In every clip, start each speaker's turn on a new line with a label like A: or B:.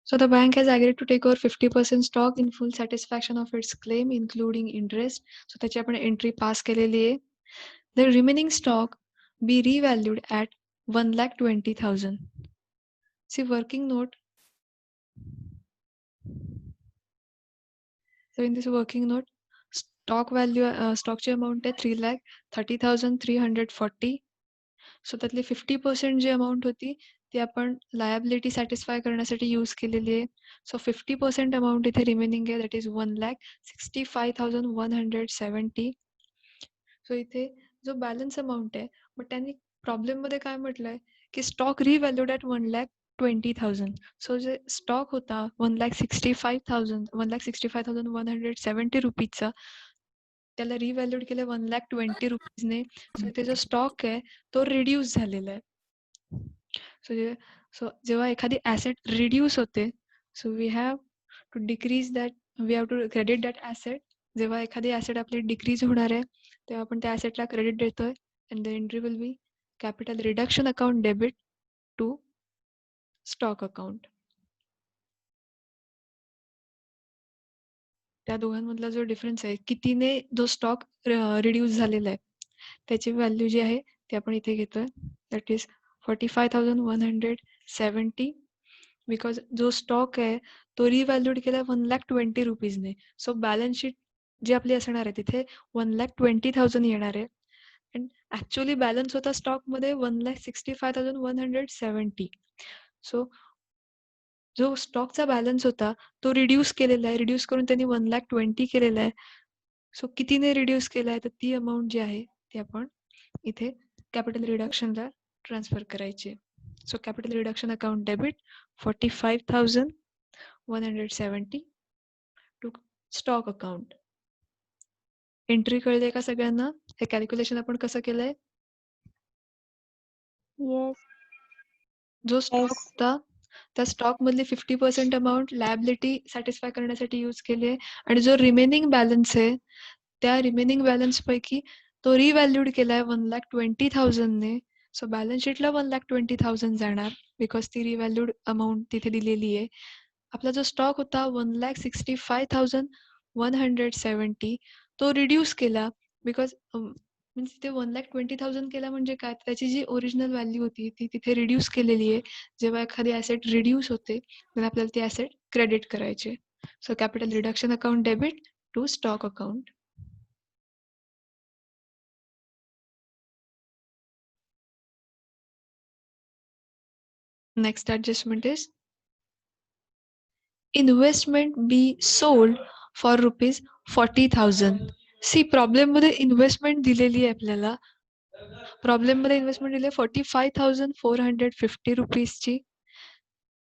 A: So the bank has agreed to take over 50% stock in full satisfaction of its claim, including interest. So त्याची आपण entry pass केलेली आहे. The remaining stock be revalued at 1,20,000. See working note. So in this working note, stock value, stockची amount आहे 3,30,340. So त्यातली 50% जी amount होती ती आपण liability satisfy करण्यासाठी यूज केलेली आहे. सो 50% अमाऊंट इथे रिमेनिंग आहे, दॅट इज 1,65,170. सो इथे जो बॅलन्स अमाऊंट आहे, मग त्यांनी प्रॉब्लेममध्ये काय म्हटलंय की स्टॉक रिव्हॅल्यूड ॲट 1,20,000. सो जे स्टॉक होता 1,65,170 रुपीजचा, त्याला रिव्हॅल्यूड केलं 1,20,000 रुपीजने. सो इथे जो स्टॉक आहे तो रिड्यूस झालेला आहे. सो जेव्हा एखादी ॲसेट रिड्यूस होते, so we have to decrease that, we have to credit that asset. जेव्हा एखादी ॲसेट आपली डिक्रीज होणार आहे तेव्हा आपण त्या ॲसेटला क्रेडिट देतोय, and the entry will be capital reduction account debit to stock account. त्या दोघांमधला जो डिफरन्स आहे, कितीने जो स्टॉक रिड्यूस झालेला आहे त्याची व्हॅल्यू जी आहे ती आपण इथे घेतोय, दॅट इज 45,170. बिकॉज जो स्टॉक आहे तो रिव्हॅल्यूड केला 1,20,000 रुपीजने. सो बॅलन्स शीट जी आपली असणार आहे तिथे 1,20,000 येणार आहे, अँड ॲक्च्युअली बॅलन्स होता स्टॉकमध्ये 1,65,170. सो जो स्टॉकचा बॅलन्स होता तो रिड्यूस केलेला आहे, रिड्यूस करून त्यांनी 1,20,000 केलेला आहे. सो कितीने रिड्यूस केला आहे, तर ती अमाऊंट जी आहे ती आपण इथे कॅपिटल रिडक्शनला ट्रान्सफर करायची. So capital reduction account debit 45,170 to stock account. Entry कळते का सगळ्यांना? हे कॅल्क्युलेशन आपण कसं केलंय?
B: येस.
A: जो स्टॉक होता त्या स्टॉक मधली 50% अमाऊंट लायबिलिटी सॅटिस्फाय करण्यासाठी यूज केली आहे, आणि जो रिमेनिंग बॅलन्स आहे त्या रिमेनिंग बॅलन्स पैकी तो रिव्हॅल्यूड केलाय 1,20,000 ने. सो बॅलन्स शीटला 1,20,000 जाणार बिकॉज ती रिव्हॅल्यूड अमाऊंट तिथे दिलेली आहे. आपला जो स्टॉक होता 1,65,170 तो रिड्यूस केला बिकॉज म्हणजे तिथे 1,20,000 केला म्हणजे काय, त्याची जी ओरिजिनल व्हॅल्यू होती ती तिथे रिड्यूस केलेली आहे. जेव्हा एखादी ॲसेट रिड्यूस होते तर आपल्याला ती ॲसेट क्रेडिट करायची. So capital reduction account debit to stock account. Next adjustment is investment be sold for rupees 40,000. See problem मध्ये इन्व्हेस्टमेंट दिलेली आहे आपल्याला. प्रॉब्लेम मध्ये इन्व्हेस्टमेंट दिली 45,450 रुपीजची.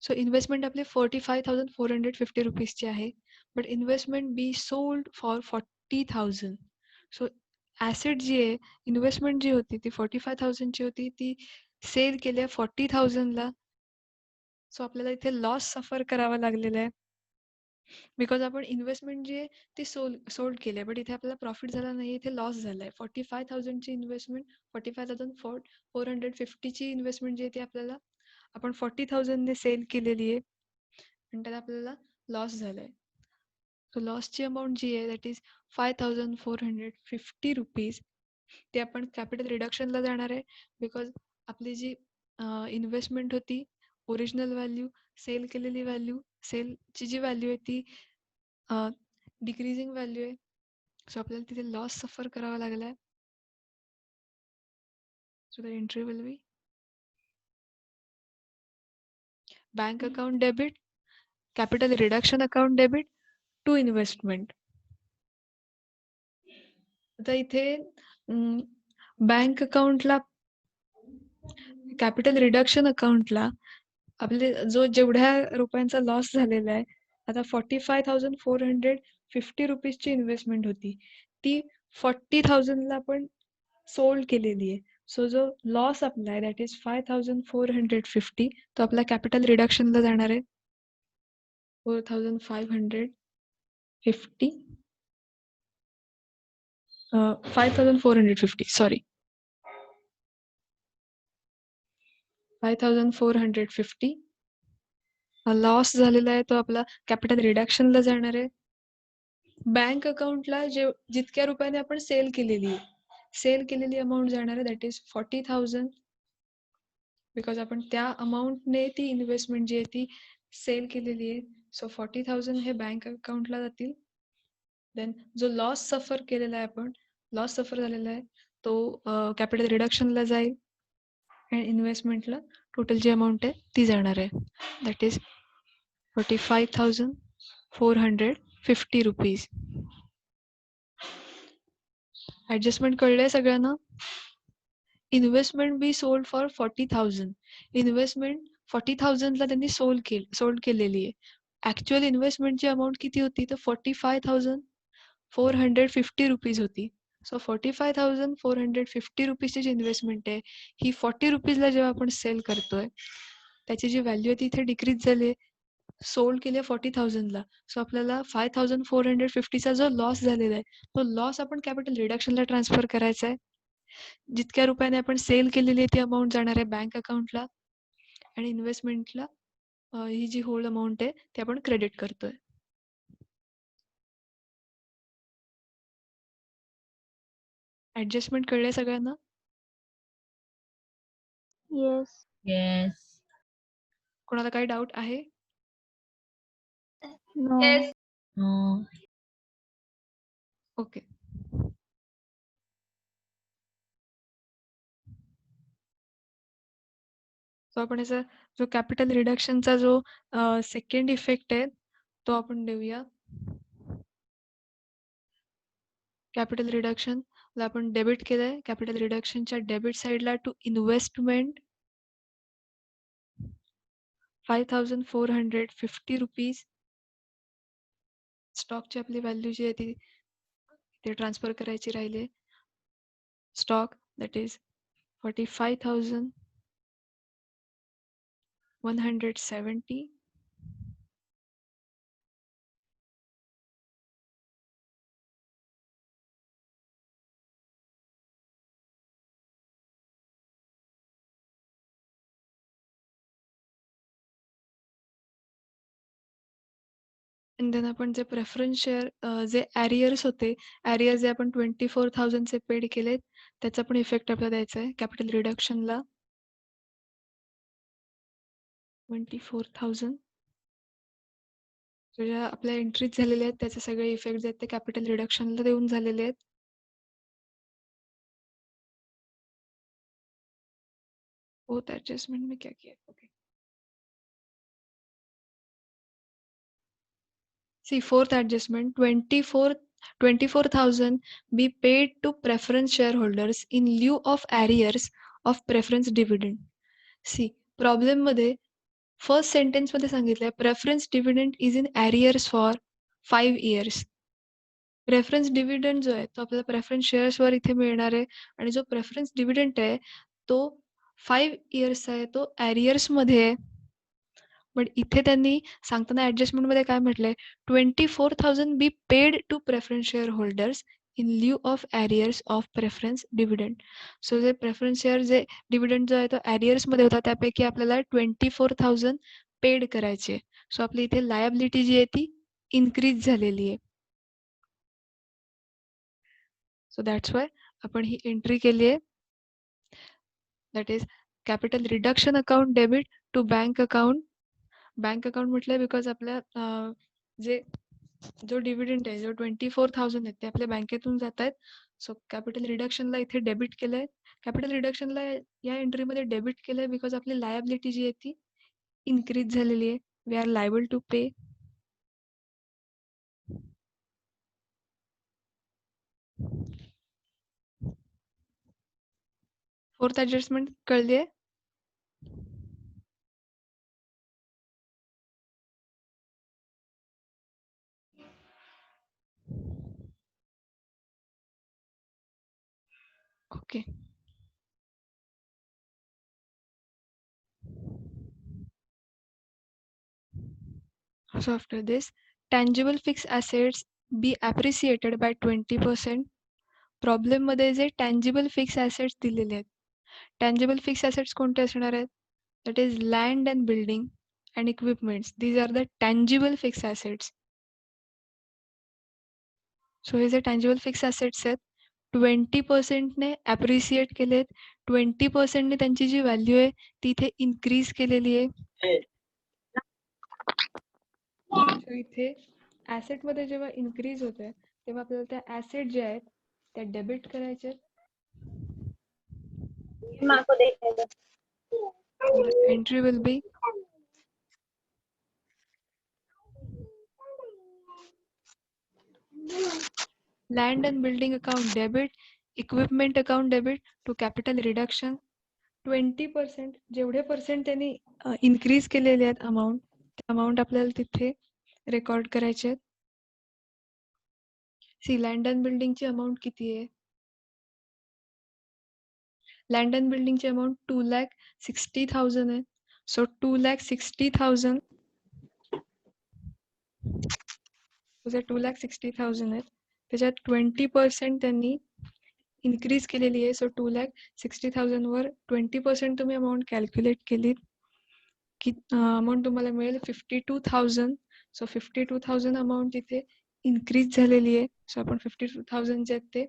A: सो इन्व्हेस्टमेंट आपली 45,450 रुपीजची आहे, but investment be sold for 40,000. So asset जी आहे, इन्व्हेस्टमेंट जी होती ती 45,000ची होती, ती सेल केली आहे 40,000ला. सो आपल्याला इथे लॉस सफर करावा लागलेला आहे बिकॉज आपण इन्व्हेस्टमेंट जी आहे ती सोल्ड केली आहे, बट इथे आपल्याला प्रॉफिट झाला नाही, इथे लॉस झाला आहे. 45,000ची इन्व्हेस्टमेंट 45,450ची इन्व्हेस्टमेंट जी आहे ती आपल्याला आपण 40,000ने सेल केलेली आहे, आणि त्यात आपल्याला लॉस झाला आहे. सो लॉसची अमाऊंट जी आहे दॅट इज 5,450 रुपीज. ते आपण कॅपिटल रिडक्शनला जाणार आहे बिकॉज आपली जी इन्व्हेस्टमेंट होती, ओरिजिनल व्हॅल्यू, सेल केलेली व्हॅल्यू, सेलची जी व्हॅल्यू आहे ती डिक्रीजिंग व्हॅल्यू आहे. सो आपल्याला तिथे लॉस सफर करावा लागला आहे. So the entry will be bank account debit capital reduction account debit to investment. आता इथे बँक अकाउंटला, कॅपिटल रिडक्शन अकाउंटला आपले जो जेवढ्या रुपयांचा लॉस झालेला आहे, आता 45,450 रुपीजची इन्व्हेस्टमेंट होती, ती 40,000ला आपण सोल्ड केलेली आहे. सो जो लॉस आपला आहे दॅट इज 5,450, तो आपला कॅपिटल रिडक्शनला जाणार आहे 4,550 5,450 सॉरी 5,450 लॉस झालेला आहे तो आपला कॅपिटल रिडक्शनला जाणार आहे. बँक अकाउंटला जितक्या रुपयाने आपण सेल केलेली अमाऊंट जाणार आहे, दॅट इज 40,000, बिकॉज आपण त्या अमाऊंटने ती इन्व्हेस्टमेंट जी आहे ती सेल केलेली आहे. सो 40,000 हे बँक अकाउंटला जातील. देन जो लॉस सफर केलेला आहे आपण, लॉस सफर झालेला आहे तो कॅपिटल रिडक्शनला जाईल आणि इन्व्हेस्टमेंटला टोटल जी अमाऊंट आहे ती जाणार आहे, दॅट इज 45,450 रुपीज. ऍडजस्टमेंट कळलंय सगळ्यांना? Investment be sold for 40,000. Investment 40,000ला त्यांनी सोल्ड केलेली आहे. ऍक्च्युअल इन्व्हेस्टमेंटची अमाऊंट किती होती तर 45,450 रुपीज होती. सो 45,450 रुपीजची जी इन्व्हेस्टमेंट आहे ही 40 रुपीजला जेव्हा आपण सेल करतोय त्याची जी व्हॅल्यू आहे ती इथे डिक्रीज झाली आहे. सोल्ड केली 40,000ला. सो आपल्याला 5,450चा जो लॉस झालेला आहे तो लॉस आपण कॅपिटल रिडक्शनला ट्रान्सफर करायचा आहे. जितक्या रुपयाने आपण सेल केलेली आहे ती अमाऊंट जाणार आहे बँक अकाउंटला आणि इन्व्हेस्टमेंटला ही जी होल अमाऊंट आहे ती आपण क्रेडिट करतोय. ऍडजस्टमेंट कळलंय सगळ्यांना?
B: येस.
C: Yes.
A: कोणाला काही डाऊट आहे?
B: नो.
C: No.
A: ओके. सो आपण याचा जो कॅपिटल रिडक्शनचा जो सेकंड इफेक्ट आहे तो आपण देऊया. कॅपिटल रिडक्शनला आपण डेबिट केलंय. कॅपिटल रिडक्शनच्या डेबिट साईडला टू इन्व्हेस्टमेंट 5,450 रुपीज. स्टॉकची आपली व्हॅल्यू जी आहे ती ते ट्रान्सफर करायची राहिली. Stock that is 45,170. आणि देन आपण जे प्रेफरन्स शेअर जे ॲरियर्स होते, ॲरियर्स जे आपण 24,000चे पेड केलेत त्याचा पण इफेक्ट आपल्याला द्यायचा आहे कॅपिटल रिडक्शनला. 24,000 ज्या आपल्या एंट्रीज झालेल्या आहेत त्याचे सगळे इफेक्ट जे आहेत ते कॅपिटल रिडक्शनला देऊन झालेले आहेत. बोथ एडजस्टमेंट में क्या किया? Okay. See, fourth adjustment, 24,000 be paid to preference shareholders in lieu of arrears of preference dividend. See, problem मध्ये फर्स्ट सेंटेन्स मध्ये सांगितलंय preference dividend is in arrears for 5 years. Preference dividend जो आहे तो आपल्याला प्रेफरन्स शेअर्सवर इथे मिळणार आहे आणि जो प्रेफरन्स डिव्हिडंड आहे तो 5 years आहे, तो arrears मध्ये आहे. बट इथे त्यांनी सांगताना ऍडजस्टमेंटमध्ये काय म्हटलंय, 24,000 be paid to preference share holders in lieu of arrears of preference dividend. So जे प्रेफरन्स शेअर जे डिव्हिडंड जो आहे तो ॲरियर्समध्ये होता त्यापैकी आपल्याला 24,000 पेड करायचे. सो आपली इथे लायबिलिटी जी आहे ती इन्क्रीज झालेली आहे. सो दॅट्स वाय आपण ही एंट्री केली आहे, that is capital reduction account debit to bank account. Bank account म्हटलंय बिकॉज आपल्या जे जो डिव्हिडंड आहे जो 24,000 आहेत ते आपल्या बँकेतून जात आहेत. सो कॅपिटल रिडक्शनला इथे डेबिट केलंय. कॅपिटल रिडक्शनला या एंट्रीमध्ये डेबिट केलंय बिकॉज आपली लायबिलिटी जी आहे ती इन्क्रीज झालेली आहे. We are liable to pay. Fourth adjustment कळली आहे? Okay. So after this, tangible fixed assets be appreciated by 20%. Problem मध्ये जे टँजिबल फिक्स ॲसेट्स दिलेले आहेत, टँजिबल फिक्स ॲसेट्स कोणते असणार आहेत? That is land and building and equipments. These are the tangible fixed assets. So हे जे tangible fix assets आहेत 20% ने ॲप्रिशिएट केलेत, 20% ने त्यांची जी व्हॅल्यू आहे ती इथे इन्क्रीज केलेली आहे. सो इथे ॲसेटमध्ये जेव्हा इन्क्रीज होते तेव्हा आपल्याला त्या ॲसेट जे आहेत त्या डेबिट करायचे. Entry will B land and building account debit, equipment account debit to capital reduction. 20% जेवढे पर्सेंट त्यांनी इन्क्रीज केलेले आहेत अमाऊंट, ते अमाऊंट आपल्याला तिथे रेकॉर्ड करायचे. सी लँड अँड बिल्डिंगची अमाऊंट किती आहे? लँड अँड बिल्डिंगची अमाऊंट 2,60,000 आहे. सो 2,60,000 2,60,000 आहेत. त्याच्यात 20% त्यांनी इन्क्रीज केलेली आहे. सो 2,60,000 वर 20% तुम्ही अमाऊंट कॅल्क्युलेट केली की अमाऊंट तुम्हाला मिळेल 52,000. सो 52,000 अमाऊंट इथे इन्क्रीज झालेली आहे. सो आपण 52,000 जे आहेत ते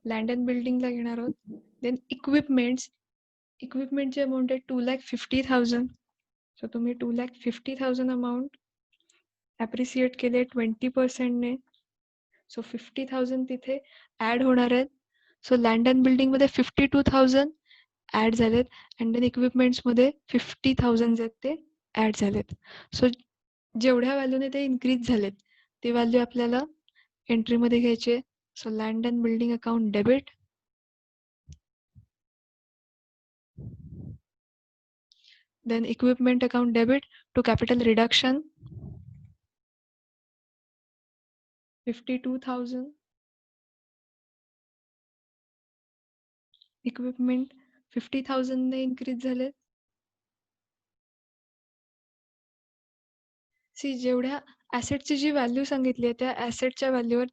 A: लँड अँड बिल्डिंगला घेणार आहोत. देन इक्विपमेंटची अमाऊंट आहे 2,50,000. सो तुम्ही 2,50,000 अमाऊंट ॲप्रिशिएट केले 20% ने. सो 50,000 तिथे ॲड होणार आहेत. सो लँड अँड बिल्डिंगमध्ये 52,000 ॲड झालेत अँड देन इक्विपमेंट्समध्ये 50,000 जे आहेत ते ॲड झालेत. सो जेवढ्या व्हॅल्यूने ते इन्क्रीज झालेत ती व्हॅल्यू आपल्याला एंट्रीमध्ये घ्यायची. So land and building account debit, then equipment account debit to capital reduction 52,000, equipment 50,000 ने increase झाले. सी जेवढ्या ॲसेटची जी व्हॅल्यू सांगितली आहे त्या ॲसेटच्या व्हॅल्यूवर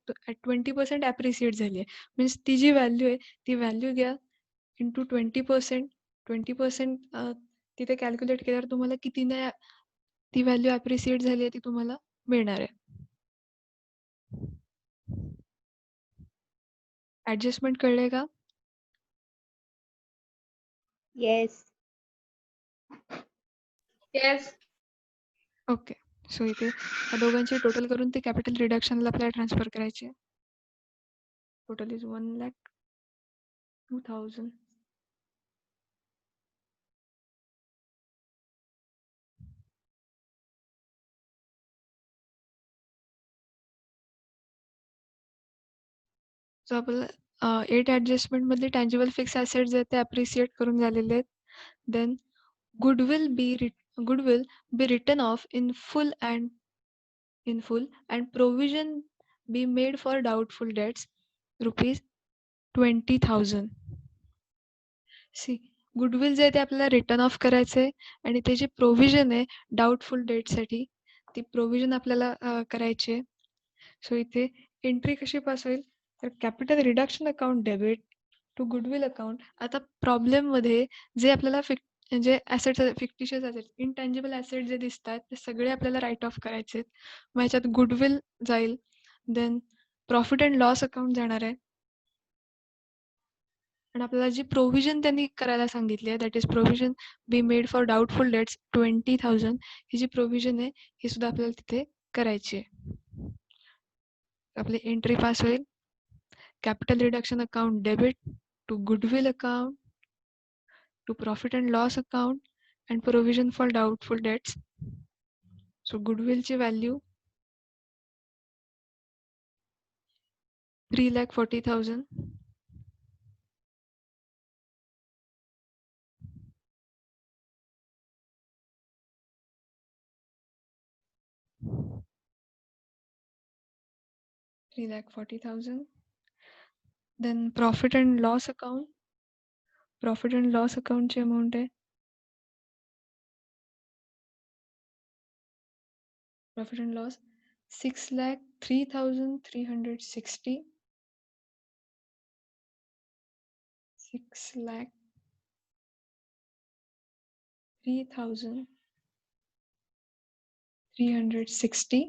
A: 20% ॲप्रिशिएट झाली आहे. मीन्स ती जी व्हॅल्यू आहे ती व्हॅल्यू घ्या इंटू 20%. 20% तिथे कॅल्क्युलेट केल्यावर तुम्हाला कितीने ती व्हॅल्यू ॲप्रिशिएट झाली आहे ती तुम्हाला मिळणार आहे. ॲडजस्टमेंट कळले का?
B: येस.
A: ओके. सो इथे या दोघांची टोटल करून ते कॅपिटल रिडक्शनला आपल्याला ट्रान्सफर करायचे. Total is 1,02,000. सो आपल्याला 8 ॲडजस्टमेंटमधले टँजिबल फिक्स ॲसेट जे आहेत ते ॲप्रिशिएट करून झालेले आहेत. Then goodwill be written off in full and provision be made for doubtful debts ₹20,000. See goodwill जे आहे ते आपल्याला रिटर्न ऑफ करायचं आहे आणि ते जे प्रोव्हिजन आहे डाऊटफुल डेटसाठी ती प्रोव्हिजन आपल्याला करायची आहे. सो इथे एंट्री कशी पास होईल तर capital reduction account debit to goodwill account. आता प्रॉब्लेममध्ये जे आपल्याला जे assets fictitious assets intangible asset जे दिसतात ते सगळे आपल्याला राईट ऑफ करायचे आहेत. मग ह्याच्यात गुडविल जाईल, then profit and loss account जाणार आहे आणि आपल्याला जी प्रोव्हिजन त्यांनी करायला सांगितली आहे that is provision be made for doubtful debts 20,000. ही जी प्रोव्हिजन आहे ही सुद्धा आपल्याला तिथे करायची आहे. आपली एंट्री पास होईल capital reduction account debit to goodwill account to profit and loss account and provision for doubtful debts. So गुडविलची value 3,40,000. $3,40,000. Then profit and loss account. Profit and loss account ची अमाऊंट आहे profit and loss 6,03,360. 6,03,000 360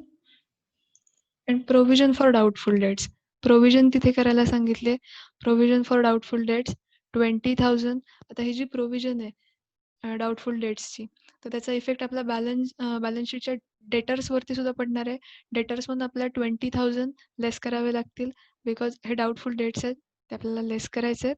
A: and provision for doubtful debts. Provision तिथे करायला सांगितले. Provision for doubtful debts 20,000. आता ही जी provision आहे डाऊटफुल डेट्सची, तर त्याचा इफेक्ट आपला बॅलन्स शीटच्या डेटर्सवरती सुद्धा पडणार आहे. डेटर्समधून आपल्याला 20,000 लेस करावे लागतील, बिकॉज हे डाऊटफुल डेट्स आहेत, ते आपल्याला लेस करायचे आहेत.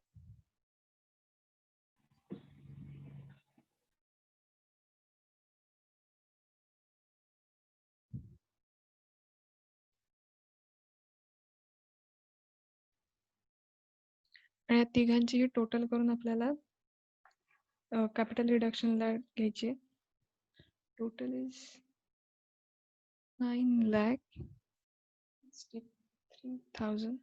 A: आणि या तिघांची टोटल करून आपल्याला कॅपिटल रिडक्शनला घ्यायची. Total is 9,63,000.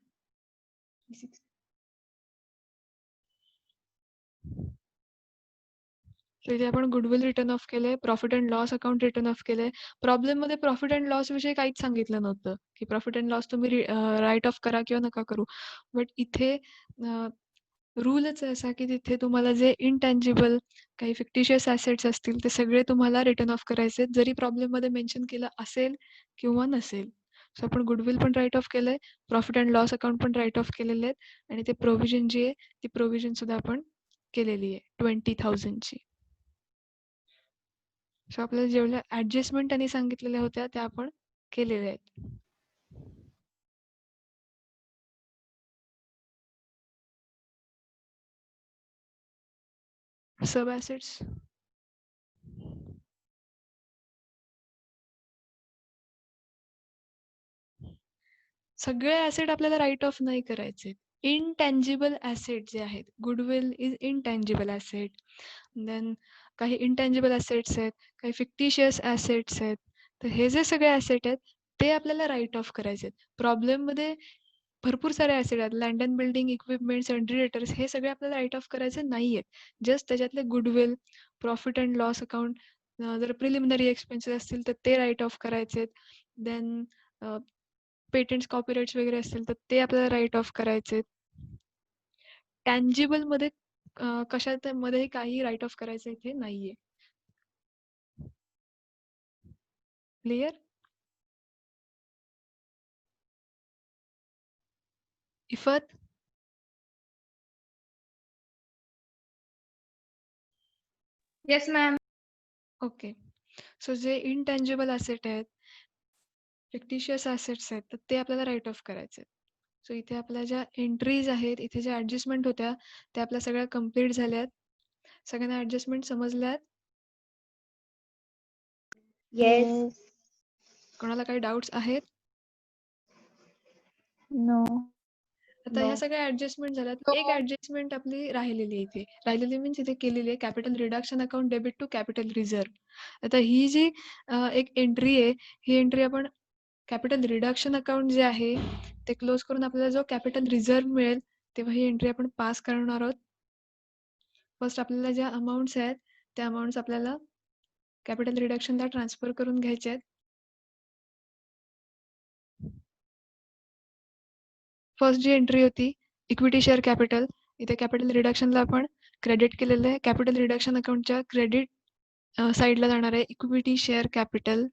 A: इथे आपण गुडविल रिटर्न ऑफ केले, profit and loss account return of केले. प्रॉब्लेम मध्ये प्रॉफिट अँड लॉस विषयी काहीच सांगितलं नव्हतं की प्रॉफिट अँड लॉस तुम्ही राईट ऑफ करा किंवा नका करू. बट इथे रूलच असा की तिथे तुम्हाला जे इनटँजिबल काही फिक्टिशियस ॲसेट्स असतील ते सगळे तुम्हाला रिटर्न ऑफ करायचे, जरी प्रॉब्लेममध्ये मेन्शन केलं असेल किंवा नसेल. सो आपण गुडविल पण राईट ऑफ केलंय, प्रॉफिट अँड लॉस अकाउंट पण राईट ऑफ केलेले आहेत, आणि ते प्रोव्हिजन जी आहे ती प्रोव्हिजन सुद्धा आपण केलेली आहे 20,000ची. सो आपल्याला जेवढ्या ऍडजस्टमेंट त्यांनी सांगितलेल्या होत्या त्या आपण केलेल्या आहेत. सब ॲसेट्स सगळे ॲसेट आपल्याला राईट ऑफ नाही करायचे. इनटँजिबल ॲसेट जे आहेत, goodwill is intangible asset. Then काही इनटँजिबल ॲसेट्स आहेत, काही फिक्टिशियस ॲसेट्स आहेत. तर हे जे सगळे ॲसेट आहेत ते आपल्याला राईट ऑफ करायचे आहेत. प्रॉब्लेममध्ये भरपूर सारे ॲसेट आहेत, land and building, equipments, generators, हे सगळे आपल्याला राईट ऑफ करायचे नाही आहेत. जस्ट त्याच्यातले goodwill, profit and loss account, जर प्रिलिमिनरी एक्सपेन्सेस असतील तर ते राईट ऑफ करायचे आहेत. देन पेटंट्स, कॉपीराइट्स वगैरे असतील तर ते आपल्याला राईट ऑफ करायचे. टँजिबल मध्ये कशात मध्ये काही राईट ऑफ करायचं इथे नाहीये. Clear? इफत?
B: Yes ma'am.
A: Okay. So जे इनटँजिबल ॲसेट आहेत, फिक्टिशियस ॲसेट्स आहेत, तर ते आपल्याला राईट ऑफ करायचे. सो इथे आपल्या ज्या एंट्रीज आहेत, इथे ज्या ॲडजस्टमेंट होत्या त्या आपल्या सगळ्या कम्प्लीट झाल्यात. सगळ्यांना ॲडजस्टमेंट समजल्यात?
B: येस.
A: कोणाला काही डाऊट्स आहेत?
B: नो.
A: आता ह्या सगळ्या ऍडजस्टमेंट झाल्यात. एक ऍडजस्टमेंट आपली राहिलेली आहे इथे. राहिलेली मीन्स इथे केलेली आहे, capital reduction account debit to capital reserve. आता ही जी एक एंट्री आहे, ही एंट्री आपण कॅपिटल रिडक्शन अकाउंट जे आहे ते क्लोज करून आपल्याला जो कॅपिटल रिझर्व मिळेल तेव्हा ही एंट्री आपण पास करणार आहोत. फर्स्ट आपल्याला ज्या अमाऊंट्स आहेत त्या अमाऊंट्स आपल्याला कॅपिटल रिडक्शनला ट्रान्सफर करून घ्यायचे आहेत. फर्स्ट जी एंट्री होती इक्विटी शेअर कॅपिटल, इथे कॅपिटल रिडक्शनला आपण क्रेडिट केलेलं आहे. कॅपिटल रिडक्शन अकाउंटच्या क्रेडिट साईडला जाणार आहे इक्विटी शेअर कॅपिटल,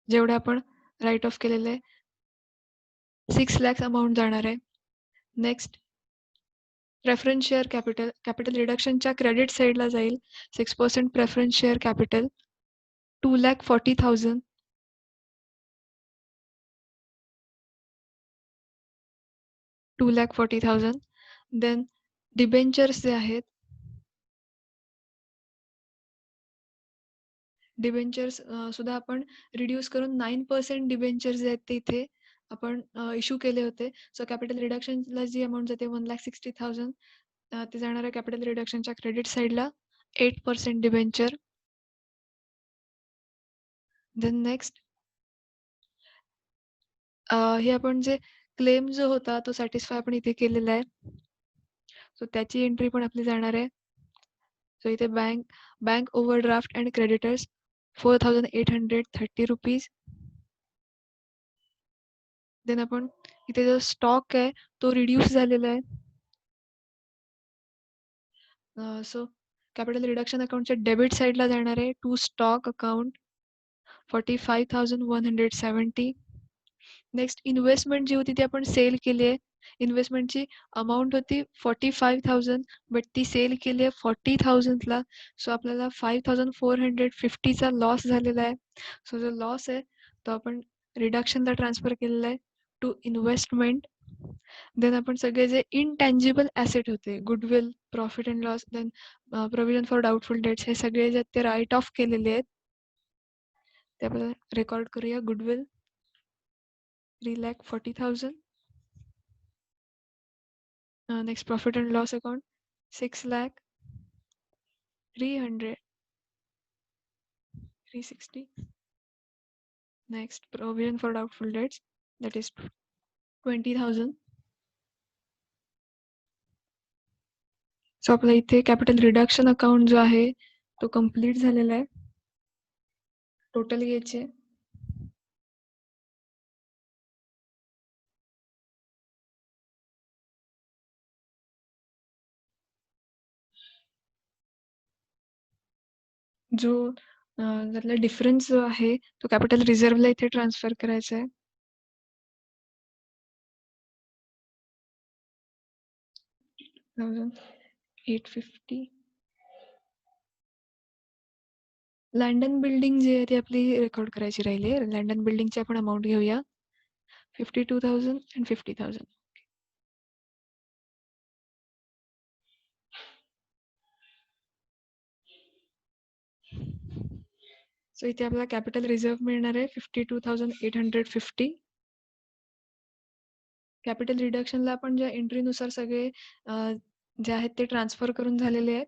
A: जेवढे आपण राईट ऑफ केलेलं आहे 6 lakhs अमाऊंट जाणार आहे. Next preference share capital, capital रिडक्शनच्या क्रेडिट साईडला जाईल 6% preference share capital 2,40,000. 2,40,000. Then debentures जे आहेत, डिबेंचर्स सुद्धा आपण रिड्यूस करून 9% डिबेंचर्स जे आहेत ते इथे आपण इश्यू केले होते. सो कॅपिटल रिडक्शनला जी अमाऊंट जाते 1,60,000 ते जाणार आहे कॅपिटल रिडक्शनच्या क्रेडिट साईडला 8% डिबेंचर. देन नेक्स्ट हे आपण जे क्लेम जो होता तो सॅटिस्फाय आपण इथे केलेला आहे. सो त्याची एंट्री पण आपली जाणार आहे. सो इथे bank overdraft and creditors 4,830 rupees. Then आपण इथे जो स्टॉक आहे तो रिड्यूस झालेला आहे. सो कॅपिटल रिडक्शन अकाउंटच्या डेबिट साईडला जाणार आहे to stock account 45,170. Next investment जी होती ती आपण सेल केली आहे. इन्व्हेस्टमेंटची अमाऊंट होती 45,000 बट ती सेल केली आहे 40,000ला. सो आपल्याला 5,450चा लॉस झालेला आहे. सो जो लॉस आहे तो आपण रिडक्शनला ट्रान्सफर केलेला आहे टू इन्व्हेस्टमेंट. देन आपण सगळे जे इनटँजिबल ॲसेट होते, goodwill, profit and loss, then provision for doubtful debts, हे सगळे जे ते राईट ऑफ केलेले आहेत ते आपल्याला रेकॉर्ड करूया. Goodwill 3,40,000. Next, profit and loss account 6,300,360. Next, provision for doubtful debts, that is 20,000. So आपला इथे कॅपिटल रिडक्शन अकाउंट जो आहे तो कम्प्लीट झालेला आहे. टोटल घ्यायचे जो त्यातला डिफरन्स जो आहे तो कॅपिटल रिझर्व्हला इथे ट्रान्सफर करायचा आहे. $850. लँड अँड बिल्डिंग जी आहे ती आपली रेकॉर्ड करायची राहिली आहे. लँड अँड बिल्डिंगची आपण अमाऊंट घेऊया 52,000 and 50,000. सो इथे आपल्याला कॅपिटल रिझर्व्ह मिळणार आहे 52,850. कॅपिटल रिडक्शनला आपण ज्या एंट्रीनुसार सगळे जे आहेत ते ट्रान्सफर करून झालेले आहेत.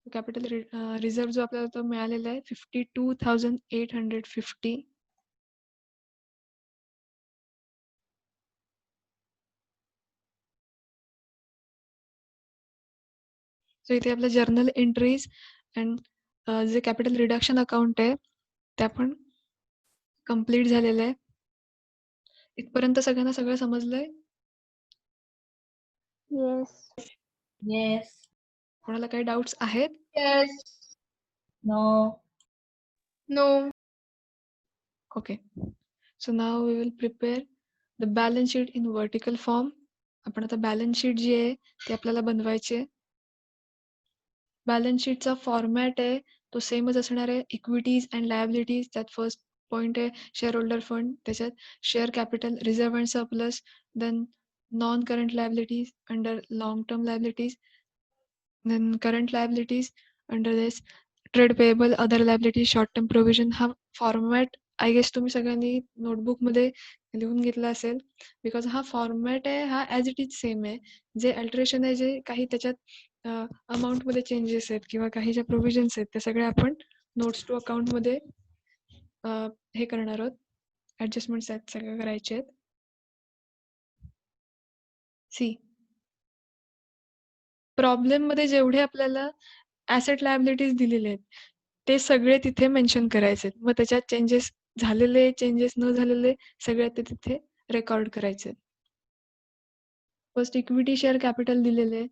A: कॅपिटल रिझर्व्ह जो आपल्याला तो मिळालेला आहे 52,850. सो इथे आपल्या जर्नल एंट्रीज अँड जे कॅपिटल रिडक्शन अकाउंट आहे ते आपण कम्प्लीट झालेलं आहे. इथपर्यंत सगळ्यांना सगळं समजलंय?
B: Yes.
C: Yes.
A: कोणाला काही डाऊट्स आहेत?
B: Yes.
C: No.
B: No.
A: Okay. So now we will prepare the balance sheet in vertical form. आपण आता बॅलन्स शीट जी आहे ती आपल्याला बनवायची आहे. बॅलन्स शीटचा फॉर्मॅट आहे तो सेमच असणार आहे. इक्विटीज अँड लायबिलिटीज, त्यात फर्स्ट पॉईंट आहे शेअर होल्डर फंड, त्याच्यात share capital, reserve and surplus, then non current liabilities under long term liabilities, then current liabilities under this trade payable, other liabilities, short term provision. हा format I guess तुम्ही सगळ्यांनी नोटबुकमध्ये लिहून घेतला असेल, because हा format आहे हा ॲज इट इज सेम आहे. जे अल्टरेशन आहे, जे काही त्याच्यात अमाऊंटमध्ये चेंजेस आहेत किंवा काही ज्या प्रोव्हिजन्स आहेत ते सगळे आपण नोट्स टू अकाउंटमध्ये हे करणार आहोत. ॲडजस्टमेंट्स आहेत सगळे करायचे आहेत. सी प्रॉब्लेममध्ये जेवढे आपल्याला ॲसेट लायबिलिटीज दिलेले आहेत ते सगळे तिथे मेन्शन करायचे आहेत. मग त्याच्यात चेंजेस झालेले, चेंजेस न झालेले सगळे ते तिथे रेकॉर्ड करायचे. फर्स्ट इक्विटी शेअर कॅपिटल दिलेले आहे.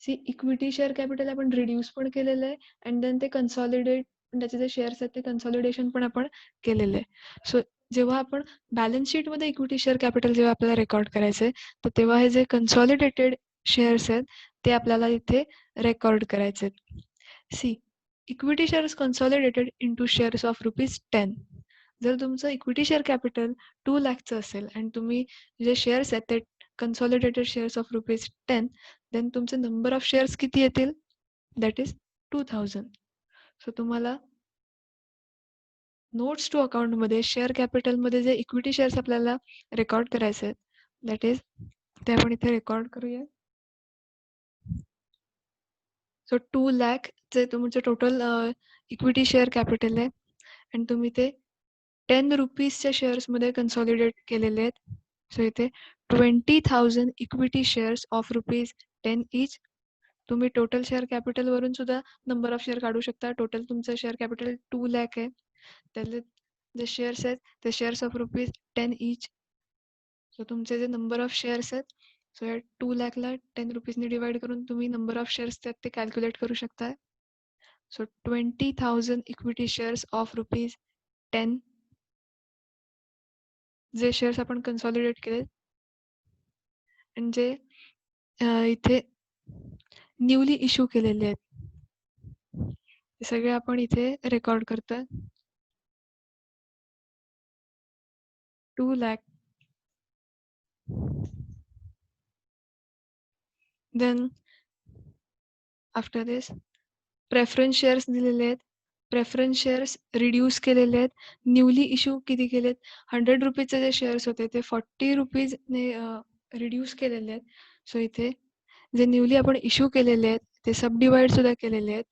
A: सी इक्विटी शेअर कॅपिटल आपण रिड्यूस पण केलेलं आहे अँड देन ते कन्सॉलिडेट, त्याचे जे शेअर्स आहेत ते कन्सॉलिडेशन पण आपण केलेलं आहे. सो जेव्हा आपण बॅलन्स शीटमध्ये इक्विटी शेअर कॅपिटल जेव्हा आपल्याला रेकॉर्ड करायचं आहे तर तेव्हा हे जे कन्सॉलिडेटेड शेअर्स आहेत ते आपल्याला इथे रेकॉर्ड करायचे आहेत. See equity shares consolidated into shares of ₹10. जर तुमचं इक्विटी शेअर कॅपिटल 2 लाखचं असेल आणि तुम्ही जे शेअर्स आहेत ते कन्सॉलिडेटेड शेअर्स ऑफ ₹10, देन तुमचे नंबर ऑफ शेअर्स किती येतील? That is 2,000. सो तुम्हाला नोट्स टू अकाउंटमध्ये शेअर कॅपिटलमध्ये जे इक्विटी शेअर्स आपल्याला रेकॉर्ड करायचे आहेत दॅट इज ते आपण इथे रेकॉर्ड करूया. सो 2 लाख जे तुमचं टोटल इक्विटी शेअर कॅपिटल आहे आणि तुम्ही ते ₹10च्या शेअर्समध्ये कन्सॉलिडेट केलेले आहेत. सो इथे 20,000 इक्विटी शेअर्स ऑफ ₹10 इच. तुम्ही टोटल शेअर कॅपिटलवरून सुद्धा नंबर ऑफ शेअर काढू शकता. टोटल तुमचं शेअर कॅपिटल 2 लाख आहे. त्यातले जे शेअर्स आहेत ते शेअर्स ऑफ ₹10 इच. सो तुमचे जे नंबर ऑफ शेअर्स आहेत सो या 2 लाखला ₹10 डिवाइड करून तुम्ही नंबर ऑफ शेअर्स त्यात ते कॅल्क्युलेट करू शकता. सो 20,000 इक्विटी शेअर्स ऑफ ₹10 जे शेअर्स आपण कन्सॉलिडेट केले आणि जे इथे न्यूली इश्यू केलेले आहेत ते सगळे आपण इथे रेकॉर्ड करतोय. 2 लाख. देन आफ्टर दिस प्रेफरन्स शेअर्स दिलेले आहेत. प्रेफरन्स शेअर्स रिड्यूस केलेले आहेत. न्यूली इश्यू किती केलेत? ₹100 जे शेअर्स होते ते ₹40 ने रिड्यूस केलेले आहेत. सो इथे जे न्यूली आपण इश्यू केलेले आहेत ते सबडिवाइड सुद्धा केलेले आहेत.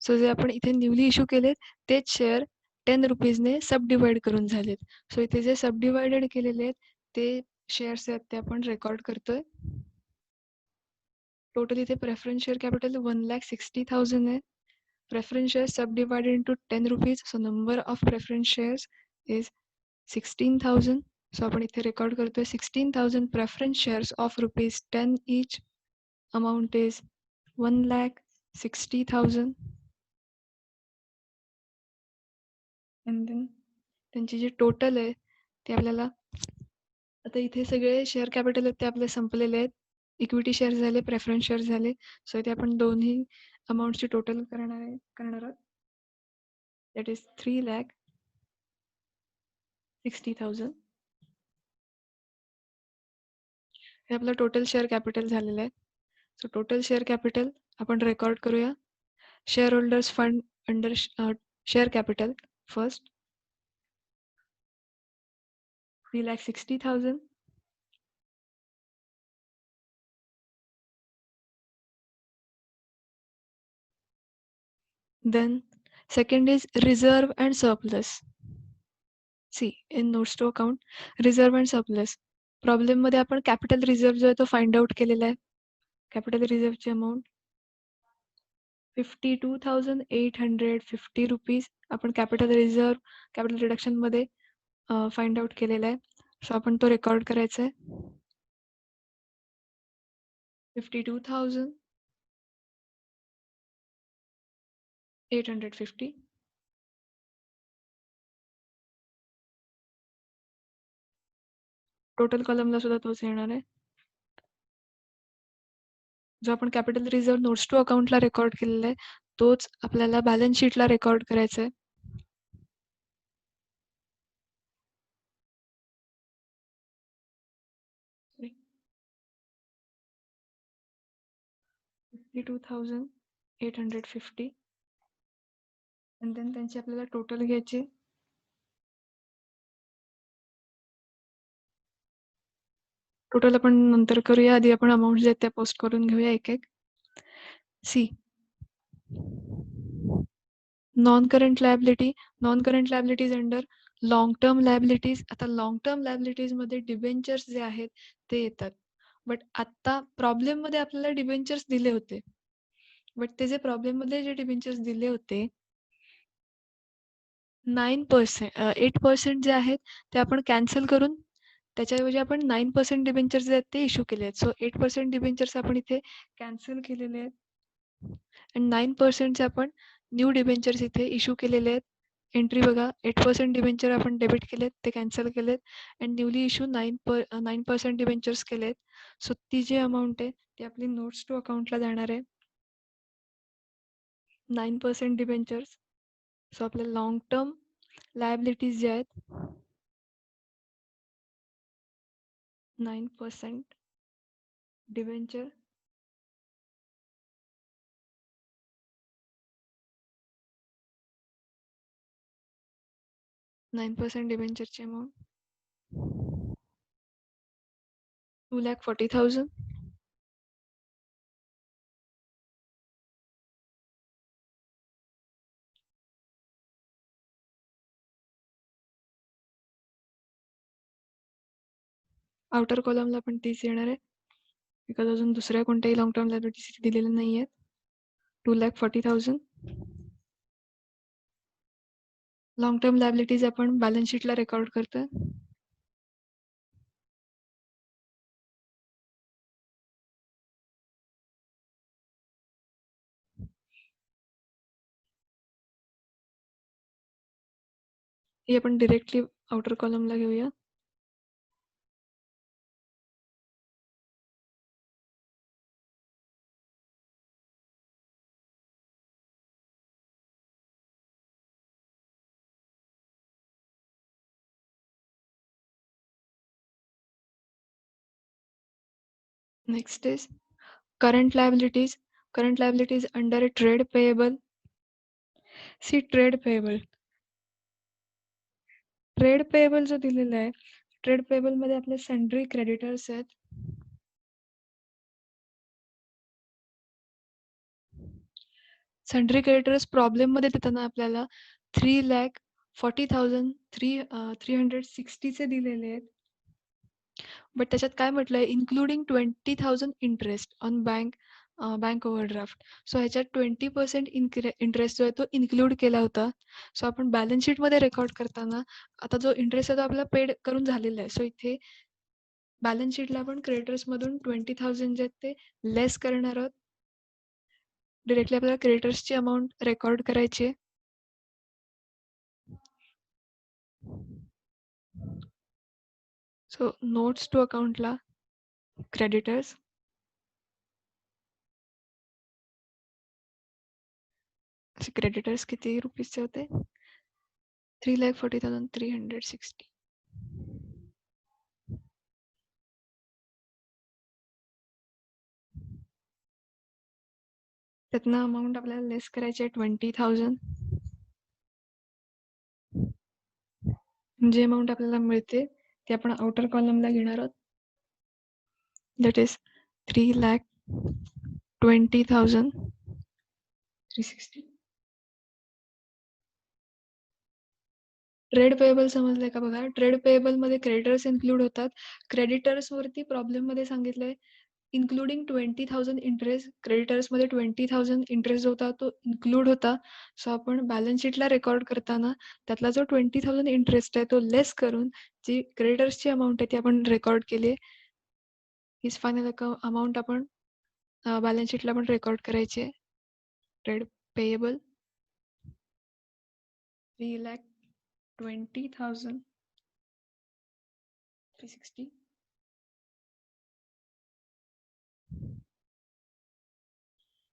A: सो जे आपण इथे न्यूली इश्यू केलेत तेच शेअर ₹10 ने सबडिवाइड करून झालेत. सो इथे जे सबडिवायडेड केलेले आहेत ते शेअर्स आहेत ते आपण रेकॉर्ड करतोय. टोटल इथे प्रेफरन्स शेअर कॅपिटल 1,60,000 आहे. Preference shares subdivided into ₹10. So number of preference shares is 16,000. So आपण इथे रेकॉर्ड करतोय 16,000 preference shares of ₹10 each. Amount is 1,60,000. And then त्यांची जी टोटल आहे ते आपल्याला आता इथे सगळे शेअर कॅपिटल आहेत ते आपले संपलेले आहेत. इक्विटी शेअर झाले, प्रेफरन्स शेअर झाले. सो इथे आपण दोन्ही अमाऊंटची टोटल करणार आहोत. That is 3,60,000. हे आपलं टोटल शेअर कॅपिटल झालेलं आहे. सो टोटल शेअर कॅपिटल आपण रेकॉर्ड करूया. Share holders fund under share capital first 3,60,000. Then second is reserve and surplus. See in notes to account reserve and surplus. Problem मध्ये आपण capital reserve जो आहे तो find out केलेला आहे. Capital रिझर्व्हची amount ₹52,850 आपण कॅपिटल रिझर्व्ह कॅपिटल रिडक्शन मध्ये find out केलेला आहे. सो आपण तो रेकॉर्ड करायचा आहे. 52,850. टोटल कॉलमला सुद्धा तोच येणार आहे. जो आपण कॅपिटल रिझर्व्ह नोट्स टू अकाउंटला रेकॉर्ड केलेला आहे तोच आपल्याला बॅलन्स शीटला रेकॉर्ड करायचा आहे. $52,850 आणि देन त्यांची आपल्याला टोटल घ्यायची. टोटल आपण नंतर करूया. आधी आपण अमाऊंट जे आहेत त्या पोस्ट करून घेऊया एक एक. See non current liabilities under long term liabilities. आता लॉंग टर्म लायबिलिटीज मध्ये डिबेंचर्स जे आहेत ते येतात. बट आता प्रॉब्लेम मध्ये आपल्याला डिबेंचर्स दिले होते. बट ते जे प्रॉब्लेम मध्ये जे डिबेंचर्स दिले होते 8% जे आहेत ते आपण कॅन्सल करून त्याच्याऐवजी आपण 9% डिबेंचर्स जे आहेत ते इश्यू केले आहेत. सो 8% डिबेंचर्स आपण इथे कॅन्सल केलेले आहेत आणि 9%चे आपण न्यू डिबेंचर्स इथे इश्यू केलेले आहेत. एंट्री बघा 8% डिबेंचर आपण डेबिट केलेत ते कॅन्सल केलेत आणि न्यूली इश्यू 9% डिबेंचर्स केलेत. सो ती जी अमाऊंट आहे ती आपली नोट्स टू अकाउंटला जाणार आहे. 9% डिबेंचर्स. सो आपल्या लॉंग टर्म लायबिलिटीज जे आहेत 9% डिबेंचर 9% डिबेंचरची अमाऊंट 2,40,000. आउटर कॉलमला पण तीच येणार आहे बिकॉज अजून दुसऱ्या कोणत्याही लॉंग टर्म लायबिलिटीज दिलेल्या नाही आहेत. 2,40,000. लॉंग टर्म लायबिलिटीज आपण बॅलन्स शीटला रेकॉर्ड करतोय. हे आपण डिरेक्टली आउटर कॉलमला घेऊया. Next is current liabilities. Current liabilities under a trade payable. See trade payable. Trade payable जो दिलेला आहे, ट्रेड पेएबल मध्ये आपले सन्ड्री क्रेडिटर्स आहेत. सन्ड्री क्रेडिटर्स प्रॉब्लेम मध्ये देताना आपल्याला 3,40,360 चे दिलेले आहेत. बट त्याच्यात काय म्हटलंय, including 20,000 interest on bank overdraft. So ह्याच्यात 20% इंटरेस्ट जो आहे तो इन्क्लूड केला होता. सो आपण बॅलन्स शीट मध्ये रेकॉर्ड करताना आता जो इंटरेस्ट आहे तो आपल्याला पेड करून झालेला आहे. सो इथे बॅलन्स शीटला आपण क्रेडिटर्स मधून 20,000 जे आहेत ते लेस करणार आहोत. डिरेक्टली आपल्याला क्रेडिटर्सची अमाऊंट रेकॉर्ड करायची आहे. सो नोट्स टू अकाउंटला क्रेडिटर्स क्रेडिटर्स किती रुपीजचे होते, 3,40,360. त्यातनं अमाऊंट आपल्याला लेस करायची आहे 20,000. जे अमाऊंट आपल्याला मिळते ते आपण आउटर कॉलमला घेणार आहोत. That is 3,20,360. ट्रेड पेएबल समजलंय का बघा. ट्रेड पेएबल मध्ये क्रेडिटर्स इन्क्लूड होतात. क्रेडिटर्स वरती प्रॉब्लेम मध्ये सांगितलंय इन्क्लुडिंग 20,000 इंटरेस्ट. क्रेडिटर्स मध्ये 20,000 इंटरेस्ट जो होता तो इन्क्लूड होता. सो आपण बॅलन्स शीटला रेकॉर्ड करताना त्यातला जो 20,000 इंटरेस्ट आहे तो लेस करून जी क्रेडिटर्सची अमाऊंट आहे ती आपण रेकॉर्ड केली. हीच फायनल अमाऊंट आपण बॅलन्स शीटला पण रेकॉर्ड करायची आहे. Trade payable 3,20,360.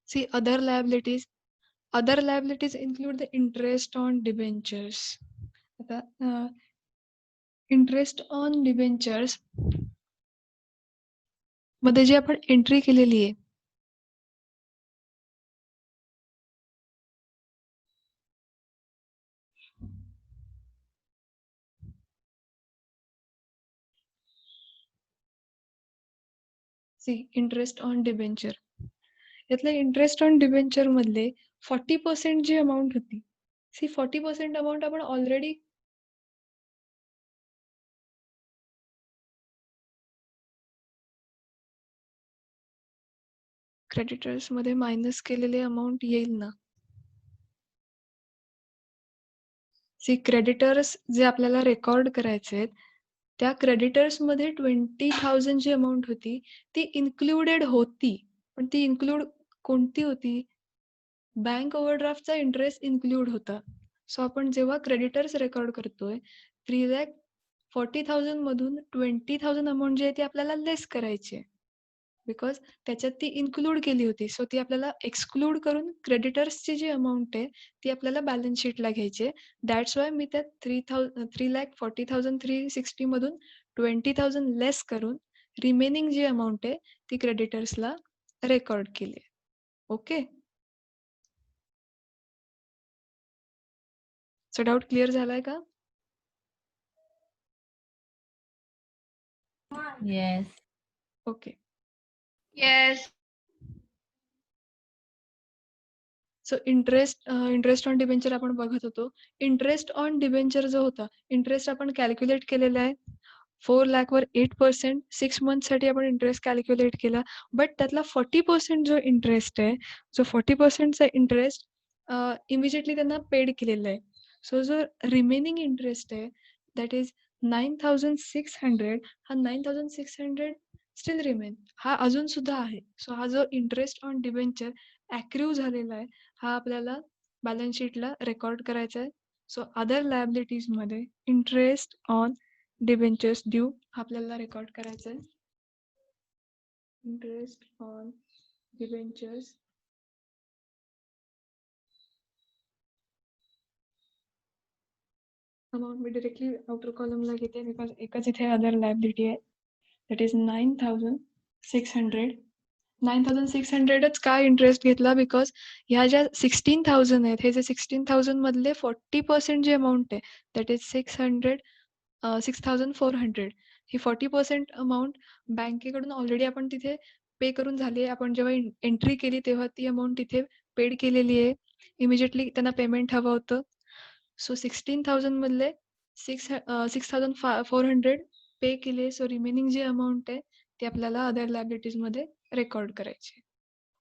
A: See other liabilities. Other liabilities include the interest on debentures. आता इंटरेस्ट ऑन डिबेंचर्स मध्ये जी आपण एंट्री केलेली आहे सी इंटरेस्ट ऑन डिबेंचर, यातल्या इंटरेस्ट ऑन डिबेंचर मधले 40% जी अमाऊंट होती, सी 40% अमाऊंट आपण ऑलरेडी क्रेडिटर्स मध्ये मायनस केलेले अमाऊंट येईल ना. सी क्रेडिटर्स जे आपल्याला रेकॉर्ड करायचे आहेत त्या क्रेडिटर्स मध्ये 20,000 जी अमाऊंट होती ती इन्क्लुडेड होती. पण ती इन्क्लूड कोणती होती, बँक ओव्हरड्राफ्टचा इंटरेस्ट इन्क्लूड होता. सो आपण जेव्हा क्रेडिटर्स रेकॉर्ड करतोय 3,40,000 मधून 20,000 अमाऊंट जी आहे ती आपल्याला लेस करायची आहे. बिकॉज त्याच्यात ती इन्क्लूड केली होती. सो ती आपल्याला एक्सक्लूड करून क्रेडिटर्सची जी अमाऊंट आहे ती आपल्याला बॅलन्स शीटला घ्यायची आहे. दॅट्स वाय मी त्यात 3,40,360 मधून 20,000 लेस करून रिमेनिंग जी अमाऊंट आहे ती क्रेडिटर्सला रेकॉर्ड केली. ओके, सो डाऊट क्लिअर झालाय का?
C: Yes.
A: Okay.
B: Yes.
A: So interest on debenture आपण बघत होतो. इंटरेस्ट ऑन डिबेंचर जो होता, इंटरेस्ट आपण कॅल्क्युलेट केलेला आहे 4 लाख वर 8%. 6 मंथसाठी आपण इंटरेस्ट कॅल्क्युलेट केला. बट त्यातला 40% जो इंटरेस्ट आहे, जो 40%चा इंटरेस्ट इमिजिएटली त्यांना पेड केलेला आहे. सो जो रिमेनिंग इंटरेस्ट आहे दॅट इज 9,600. हा 9,600 स्टील रिमेन, हा अजून सुद्धा आहे. सो हा जो इंटरेस्ट ऑन डिबेंचर ॲक्र्यू झालेला आहे हा आपल्याला बॅलन्स शीटला रेकॉर्ड करायचा आहे. सो अदर लायबिलिटीज मध्ये इंटरेस्ट ऑन डिबेंचर्स ड्यू आपल्याला रेकॉर्ड करायचं आहे. इंटरेस्ट ऑन डिबेंचर्स अमाऊंट मी डिरेक्टली आउटर कॉलमला घेते बिकॉज एकच इथे अदर लायबिलिटी आहे. That is 9,600. 9,600च का इंटरेस्ट घेतला बिकॉज ह्या ज्या 16,000 आहेत हे जे 16,000 मधले 40% जे अमाऊंट आहे दॅट इज 6,400. ही 40% अमाऊंट बँकेकडून ऑलरेडी आपण तिथे पे करून झाली आहे. आपण जेव्हा एंट्री केली तेव्हा ती अमाऊंट तिथे पेड केलेली आहे. इमिजिएटली त्यांना पेमेंट हवं होतं. सो 16,000 मधले 6,400 पे केले. सो रिमेनिंग जी अमाऊंट आहे ती आपल्याला अदर लायबिलिटीज मध्ये रेकॉर्ड करायची.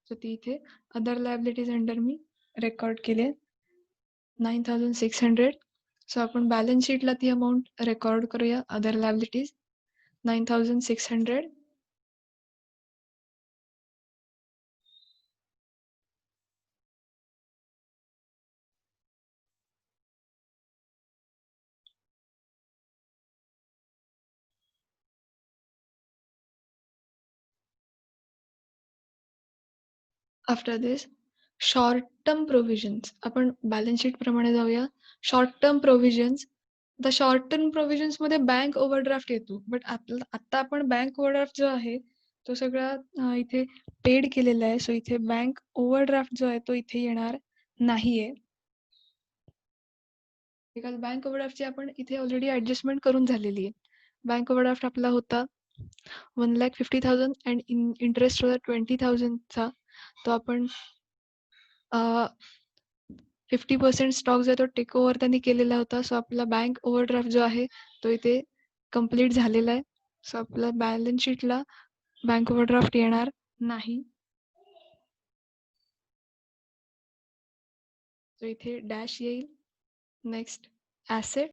A: सो ती इथे अदर लायबिलिटीज अंडर मी रेकॉर्ड केले 9,600. सो आपण बॅलन्स शीटला ती अमाऊंट रेकॉर्ड करूया. Other liabilities 9,600. आफ्टर दिस शॉर्ट टर्म प्रोव्हिजन्स आपण बॅलन्स शीट प्रमाणे जाऊया. Short term provisions the short term provisions मध्ये बँक ओव्हरड्राफ्ट येतो. बट आता आपण बँक ओव्हरड्राफ्ट जो आहे तो सगळा इथे पेड केलेला आहे. सो इथे बँक ओव्हरड्राफ्ट जो आहे तो इथे येणार नाहीये बिकॉज बँक ओव्हरड्राफ्टची आपण इथे ऑलरेडी ऍडजस्टमेंट करून झालेली आहे. बँक ओव्हरड्राफ्ट आपला होता 1,50,000 अँड इंटरेस्ट होता 20,000चा. तो आपण 50% स्टॉक जो आहे तो टेक ओव्हर त्यांनी केलेला होता. सो आपला बँक ओव्हरड्राफ्ट जो आहे तो इथे कम्प्लीट झालेला आहे. सो आपला बॅलन्स शीटला बँक ओव्हरड्राफ्ट येणार नाही. सो इथे डॅश येईल. Next asset